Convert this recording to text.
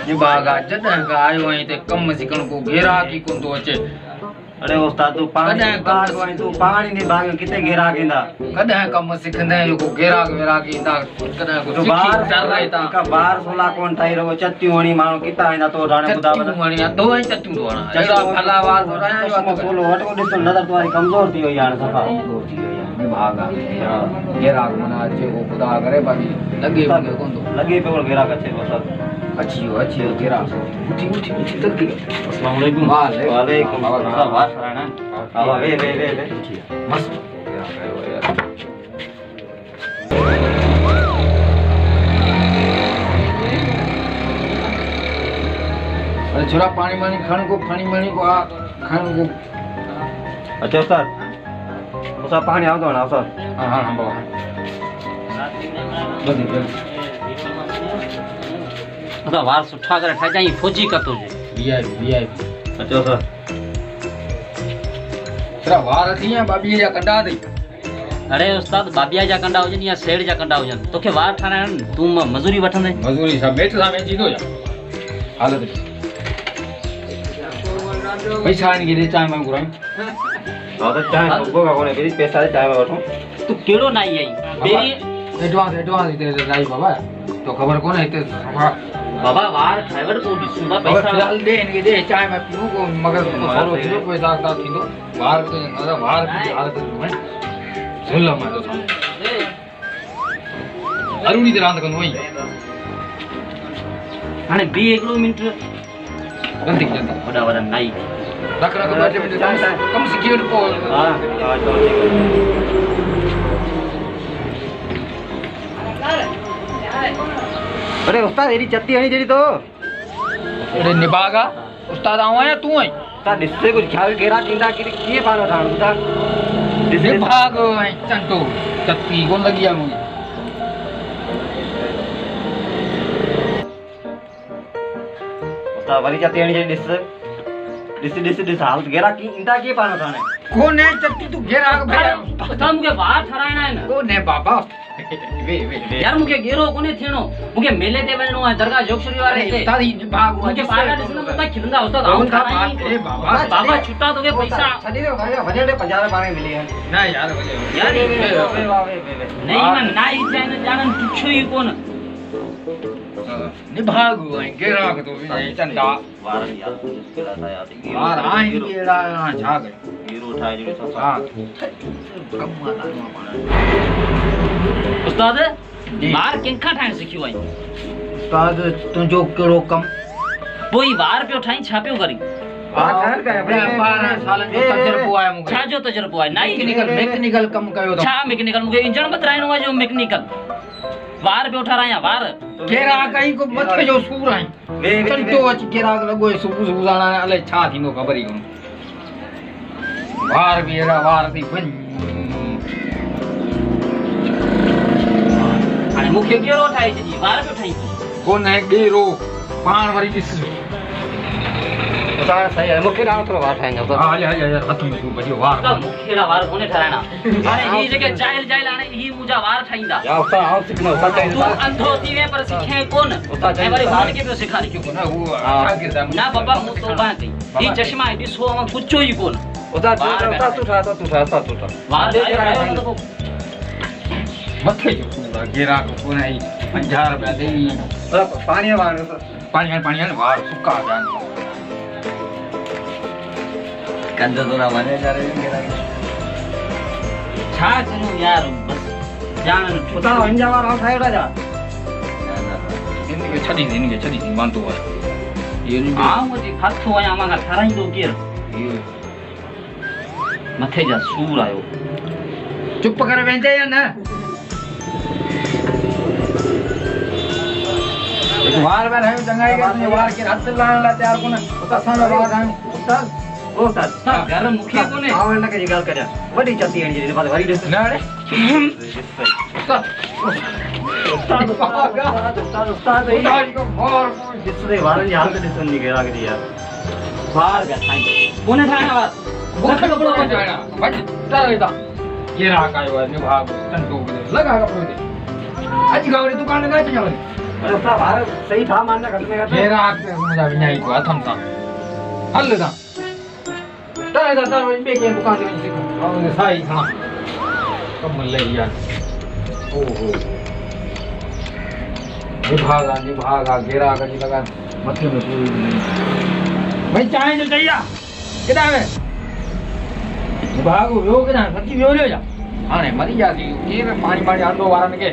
ये बागा जॾहिं का आयो आई ते कम सिकण को घेरा की कोन तो अचे। अरे उस्ताद तू पानी बाग वहीं तू पानी नहीं बाग किते घेरा केंदा कॾहिं कम सिखंदे को घेरा घेरा कींदा कॾहिं को बार चल रही ता का बार सोला कोन ठाई रहो चत्तियूं हणी माण्हू किता आंदा तो राणे बुधा बता मणी दो ही चट्टू दोणा एड़ा भला वार होराया यो बोलो हटो ॾिसो नज़र तुम्हारी कमजोर थी वई हाणे सफा कमजोर थी वई आहे भागा घेरा मना अचे को खुदा करे बाकी लगे मुके कोन तो लगे पे घेरा कछे बस अच्छी हो घेरा उठी तक अस्सलाम वालेकुम वालेकुम अस्सलाम वाह राणा आवा वे मस्त अरे छोरा पानी मानी खाने को आ खाने को अच्छा उस्ताद उस्ताद पानी आओ तो ना उस्ताद हां बाबा बदी अदा वार सुठा करे ठाई जाई फौजी कतो जे वीआईपी अच्छा उस्ताद तेरा वार थी या बाबी जा कंडा दे अरे उस्ताद बाबिया जा कंडा होजन या सेठ जा कंडा होजन तोखे वार ठाणन तू मजूरी वठंदे मजूरी सब मेट सा में जीतो जा हालत पैसा नहीं दे चाय में गुराई हां तो चाय सबको का कोने मेरी पैसा दे चाय में वठो तू केड़ो नाई आई मेरी एडवांस दे राई बाबा तो खबर कोन है ते बाबा वार ड्राइवर को दिसुदा पैसा फिलहाल दे इनके दे चाय में पीऊ को मगर तो सारो किलो पैसा का थींदो वार तो ना वार की हालत में झुल्ला में तो अरुणी दे रांद कन वही हाने 2 मिनट गंदी जनता बड़ा बड़ा नाई रख बैठे कम सिक्योर को हां तो अरे उस्ताद एरी चत्ती हणी जेडी तो अरे निभागा उस्ताद आऊं या तू आई ता दिससे कुछ ख्याल घेरा किंदा की पानो ठाण बुधा निभाग आई चंटो चत्ती कोन लगिया मुई उस्ताद वाली चत्ती हणी जेडी दिस हालत घेरा की इंदा की पानो ठाणे कोन है चत्ती तू घेरा उस्ताद मुके वार ठरायना है ना कोन है बाबा वे यार मुके गेरो कोने थेनो मुके मेले ते वणनो है दरगाह जोगश्री वाले ते उस्ताद ही निभाग मुके पागा दिसना पता खिलंदा उस्ताद आऊं ए बाबा बाबा छुट्टा तो के पैसा छडी दे भाई वजड़े 50 पानी मिली है ना यार वे नहीं मन नाई जाने जानन कुछ ही कोन निभाग आई घेरा तो चंदा वार यार केला था यार वार आई केड़ा झाग हीरो उठाए जेडी ससा हां उस्ताद वार किनखा ठाण सिखियो आई उस्ताद तुजो केड़ो कम पोई वार पियो ठाई छापियो करी वार ठाण का 12 साल जो तजरबो आया मुके छा जो तजरबो है नाई मैकेनिकल कम कयो तो छा मैकेनिकल मुके इंजन बतरायनो है जो मैकेनिकल वार पे उठा रहा वार केरा कहीं को मथे जो सूर आई चंटो अच केरा लगो सुबह सुबह जाना अले छा थींदो खबर ही कोन वार भी एड़ा वार थी बन हाने मुखे केरो ठाई जी वार पे ठाई कोन है गेरो पाण वरी दिस उस्ताद सही है मुखे राव थोड़ा वार ठाएंगे तो हां या हथ में सु बडियो वार तो मुखेड़ा वार कोने ठराना अरे ही जगह जाइल आने ही मुजा वार ठाईंदा या उस्ताद आओ सीखना उस्ताद चाहिए तू अंधो थी वे पर सिखे कोन उस्ताद ए बारे वार के पे सिखा क्यों ना वो शागिर्द ना बाबा मु तो बात ही चश्मा है दिसो हम कुछ ही कोन उस्ताद तू ठा वार मथे जो पूरा गेरा को कोन आई 50 रुपया दे पानी वार पानी वार सुका जान कंदा तो ना माने जा रहे गेरा छा करूं यार बस जान उस्ताद अंजा वार ठाए जा इनके छड़ी मान तो ये नहीं आ मुझे हाथो आया मागा थराई दो केर मथे जा सूर आयो चुप कर वेंदे या ना वार वार है चंगाई के वार के हाथ लाने ला तैयार कोन उस्ताद सामने वार है उस्ताद घर मुखिया कोने आओ ना के गल करया बड़ी चत्ती हणी जेडी बात वरी दिस ना रे उस्ताद उस्ताद को मोर दिस रे वार यार के दिस नहीं गेरा के यार वार का थाई कोने थाना वार बुख कपड़ो को जाना बट तारेदा ये रहा का यो निभाग टंटो लगा का पोदे आज गावरी दुकान ना जावरी अरे उस्ताद बाहर सही था मानना घट में घट गिराक पे मुंहिंजा विञाई को हथनि सां हल तां तां दादा ॿिए कंहिं दुकान ते वञी सिखो ऐं साई खणा कमु लही आहे ओहो निभागा गिराक जी लॻा मथे में सूर भई चांहि जो चई आहे केॾां वे निभाग वियो केॾां सची वियो छा हाणे मरी वियासीं केरु पाणी पाणी हलंदो वारनि खे